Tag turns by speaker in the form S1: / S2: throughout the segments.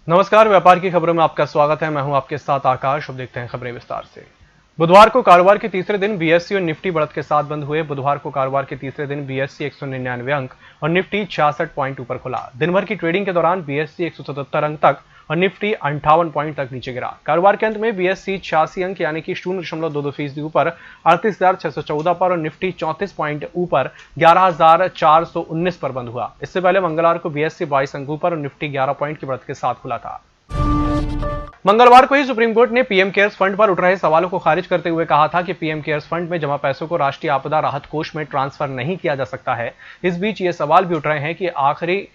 S1: नमस्कार, व्यापार की खबरों में आपका स्वागत है। मैं हूं आपके साथ आकाश। अब देखते हैं खबरें विस्तार से। बुधवार को कारोबार के तीसरे दिन बीएसई और निफ्टी बढ़त के साथ बंद हुए। बुधवार को कारोबार के तीसरे दिन बीएसई 199 अंक और निफ्टी 66 पॉइंट ऊपर खुला। दिन भर की ट्रेडिंग के दौरान बीएसई 177 अंक तक और निफ्टी 58 पॉइंट तक नीचे गिरा। कारोबार के अंत में बीएसई 86 अंक यानी कि 0.22% ऊपर 38,614 पर और निफ्टी 34 पॉइंट ऊपर 11,419 पर बंद हुआ। इससे पहले मंगलवार को बीएसई 22 अंक ऊपर और निफ्टी 11 पॉइंट की बढ़त के साथ खुला था। मंगलवार को ही सुप्रीम कोर्ट ने पीएम केयर्स फंड पर उठ रहे सवालों को खारिज करते हुए कहा था कि पीएम केयर्स फंड में जमा पैसों को राष्ट्रीय आपदा राहत कोष में ट्रांसफर नहीं किया जा सकता है। इस बीच ये सवाल भी उठ रहे हैं कि आखिरी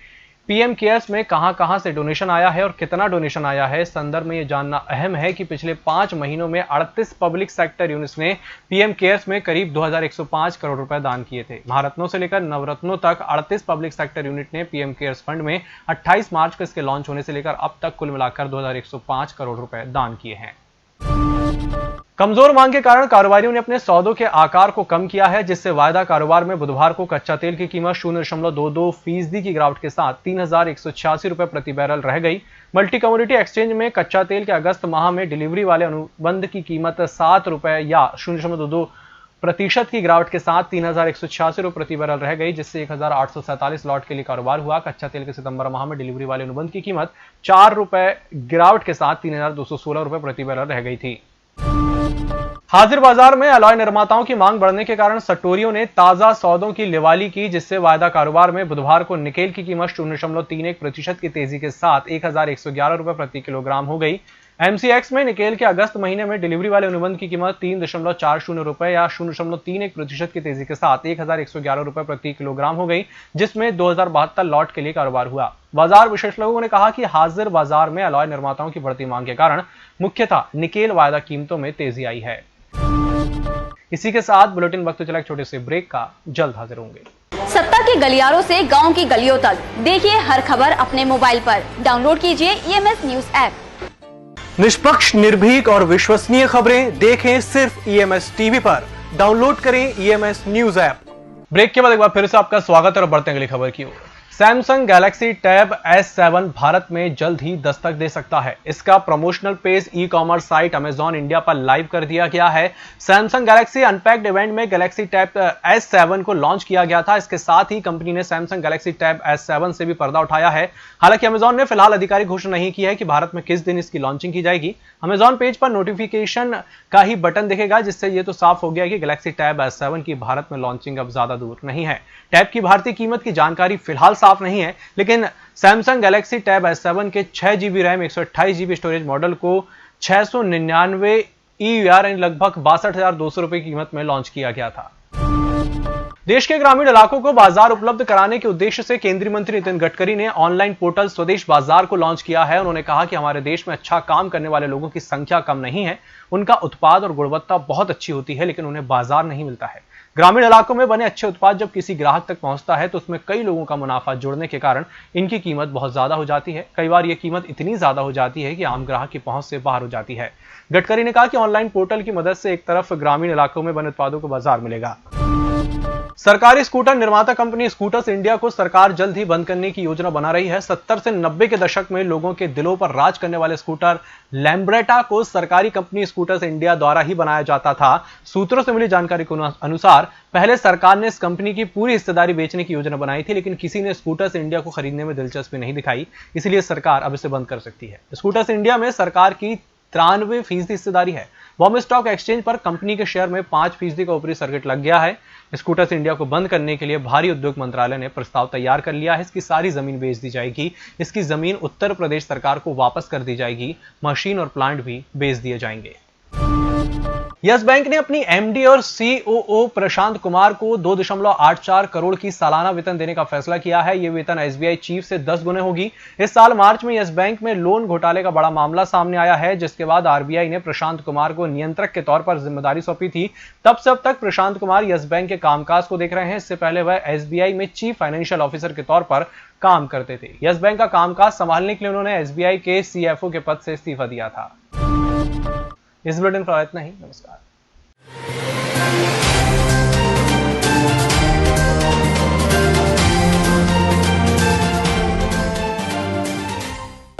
S1: पीएम केयर्स में कहां से डोनेशन आया है और कितना डोनेशन आया है। इस संदर्भ में यह जानना अहम है कि पिछले 5 महीनों में 38 पब्लिक सेक्टर यूनिट्स ने पीएम केयर्स में करीब 2105 करोड़ रुपए दान किए थे। महारत्नों से लेकर नवरत्नों तक 38 पब्लिक सेक्टर यूनिट ने पीएम केयर्स फंड में 28 मार्च को इसके लॉन्च होने से लेकर अब तक कुल मिलाकर 2105 करोड़ रुपए दान किए हैं। कमजोर मांग के कारण कारोबारियों ने अपने सौदों के आकार को कम किया है, जिससे वायदा कारोबार में बुधवार को कच्चा तेल की कीमत 0.22% की गिरावट के साथ 3,186 रुपए प्रति बैरल रह गई। मल्टी कमोडिटी एक्सचेंज में कच्चा तेल के अगस्त माह में डिलीवरी वाले अनुबंध की कीमत 7 रुपए या 0.22% की गिरावट के साथ 3,186 रुपए प्रति बैरल रह गई, जिससे 1,847 लॉट के लिए कारोबार हुआ। कच्चा तेल के सितंबर माह में डिलीवरी वाले अनुबंध की कीमत 4 रुपए गिरावट के साथ 3,216 रुपए प्रति बैरल रह गई थी। हाजिर बाजार में अलॉय निर्माताओं की मांग बढ़ने के कारण सट्टोरियों ने ताजा सौदों की लिवाली की, जिससे वायदा कारोबार में बुधवार को निकेल की कीमत 0.31% की तेजी के साथ 1,111 रुपए प्रति किलोग्राम हो गई। एमसीएक्स में निकेल के अगस्त महीने में डिलीवरी वाले अनुबंध की कीमत 3.40 रुपए या 0.31% की तेजी के साथ 1,111 रुपए प्रति किलोग्राम हो गई, जिसमें 2072 लॉट के लिए कारोबार हुआ। बाजार विशेषज्ञों ने कहा कि हाजिर बाजार में अलॉय निर्माताओं की बढ़ती मांग के कारण मुख्यतः निकेल वायदा कीमतों में तेजी आई है। इसी के साथ बुलेटिन वक्त चला एक छोटे से ब्रेक का, जल्द हाजिर होंगे।
S2: सत्ता के गलियारों से गांव की गलियों तक देखिए हर खबर अपने मोबाइल पर। डाउनलोड कीजिए ईएमएस न्यूज ऐप।
S1: निष्पक्ष, निर्भीक और विश्वसनीय खबरें देखें सिर्फ ईएमएस टीवी पर। डाउनलोड करें ईएमएस न्यूज ऐप। ब्रेक के बाद एक बार फिर से आपका स्वागत है और बढ़ते हैं अगली खबर की ओर। Samsung Galaxy tab S7 Bharat में जल्द ही दस्तक दे सकता है। इसका promotional page e commerce site Amazon India पर लाइव कर दिया गया है। सैमसंग गैलेक्सी अनपैक्ड इवेंट में गैलेक्सी टैब S7 को लॉन्च किया गया था। इसके साथ ही कंपनी ने सैमसंग गैलेक्सी टैब S7 से भी पर्दा उठाया है। हालांकि अमेजॉन ने फिलहाल आधिकारिक घोषणा नहीं की है कि भारत में किस दिन इसकी लॉन्चिंग की जाएगी। अमेजॉन पेज पर नोटिफिकेशन का ही बटन दिखेगा, जिससे यह तो साफ हो गया कि गैलेक्सी टैब S7 की भारत में लॉन्चिंग अब ज्यादा दूर नहीं है। टैब की भारतीय कीमत की जानकारी फिलहाल साफ नहीं है, लेकिन सैमसंग गैलेक्सी टैब S7 के 6GB RAM 128GB storage model को 699 EUR लगभग 62,200 रुपए की कीमत में लॉन्च किया गया था। देश के ग्रामीण इलाकों को बाजार उपलब्ध कराने के उद्देश्य से केंद्रीय मंत्री नितिन गडकरी ने ऑनलाइन पोर्टल स्वदेश बाजार को लॉन्च किया है। उन्होंने कहा कि हमारे देश में अच्छा काम करने वाले लोगों की संख्या कम नहीं है, उनका उत्पाद और गुणवत्ता बहुत अच्छी होती है, लेकिन उन्हें बाजार नहीं मिलता है। ग्रामीण इलाकों में बने अच्छे उत्पाद जब किसी ग्राहक तक पहुंचता है तो उसमें कई लोगों का मुनाफा जुड़ने के कारण इनकी कीमत बहुत ज्यादा हो जाती है। कई बार यह कीमत इतनी ज्यादा हो जाती है कि आम ग्राहक की पहुंच से बाहर हो जाती है। गडकरी ने कहा कि ऑनलाइन पोर्टल की मदद से एक तरफ ग्रामीण इलाकों में बने उत्पादों को बाजार मिलेगा। सरकारी स्कूटर निर्माता कंपनी स्कूटर्स इंडिया को सरकार जल्द ही बंद करने की योजना बना रही है। 70 से 90 के दशक में लोगों के दिलों पर राज करने वाले स्कूटर लैम्ब्रेटा को सरकारी कंपनी स्कूटर्स इंडिया द्वारा ही बनाया जाता था। सूत्रों से मिली जानकारी के अनुसार पहले सरकार ने इस कंपनी की पूरी हिस्सेदारी बेचने की योजना बनाई थी, लेकिन किसी ने स्कूटर्स इंडिया को खरीदने में दिलचस्पी नहीं दिखाई, इसलिए सरकार अब इसे बंद कर सकती है। स्कूटर्स इंडिया में सरकार की 93% हिस्सेदारी है। बॉम्बे स्टॉक एक्सचेंज पर कंपनी के शेयर में 5% का ऊपरी सर्किट लग गया है। स्कूटर्स इंडिया को बंद करने के लिए भारी उद्योग मंत्रालय ने प्रस्ताव तैयार कर लिया है। इसकी सारी जमीन बेच दी जाएगी। इसकी जमीन उत्तर प्रदेश सरकार को वापस कर दी जाएगी। मशीन और प्लांट भी बेच दिए जाएंगे। यस बैंक ने अपनी एमडी और सीओओ प्रशांत कुमार को 2.84 करोड़ की सालाना वेतन देने का फैसला किया है। यह वेतन एसबीआई चीफ से 10 गुने होगी। इस साल मार्च में यस बैंक में लोन घोटाले का बड़ा मामला सामने आया है, जिसके बाद आरबीआई ने प्रशांत कुमार को नियंत्रक के तौर पर जिम्मेदारी सौंपी थी। तब से अब तक प्रशांत कुमार यस बैंक के कामकाज को देख रहे हैं। इससे पहले वह एसबीआई में चीफ फाइनेंशियल ऑफिसर के तौर पर काम करते थे। यस बैंक का कामकाज संभालने के लिए उन्होंने एसबीआई के सीएफओ के पद से इस्तीफा दिया था। इस बुलेटिन पर इतना ही। नमस्कार।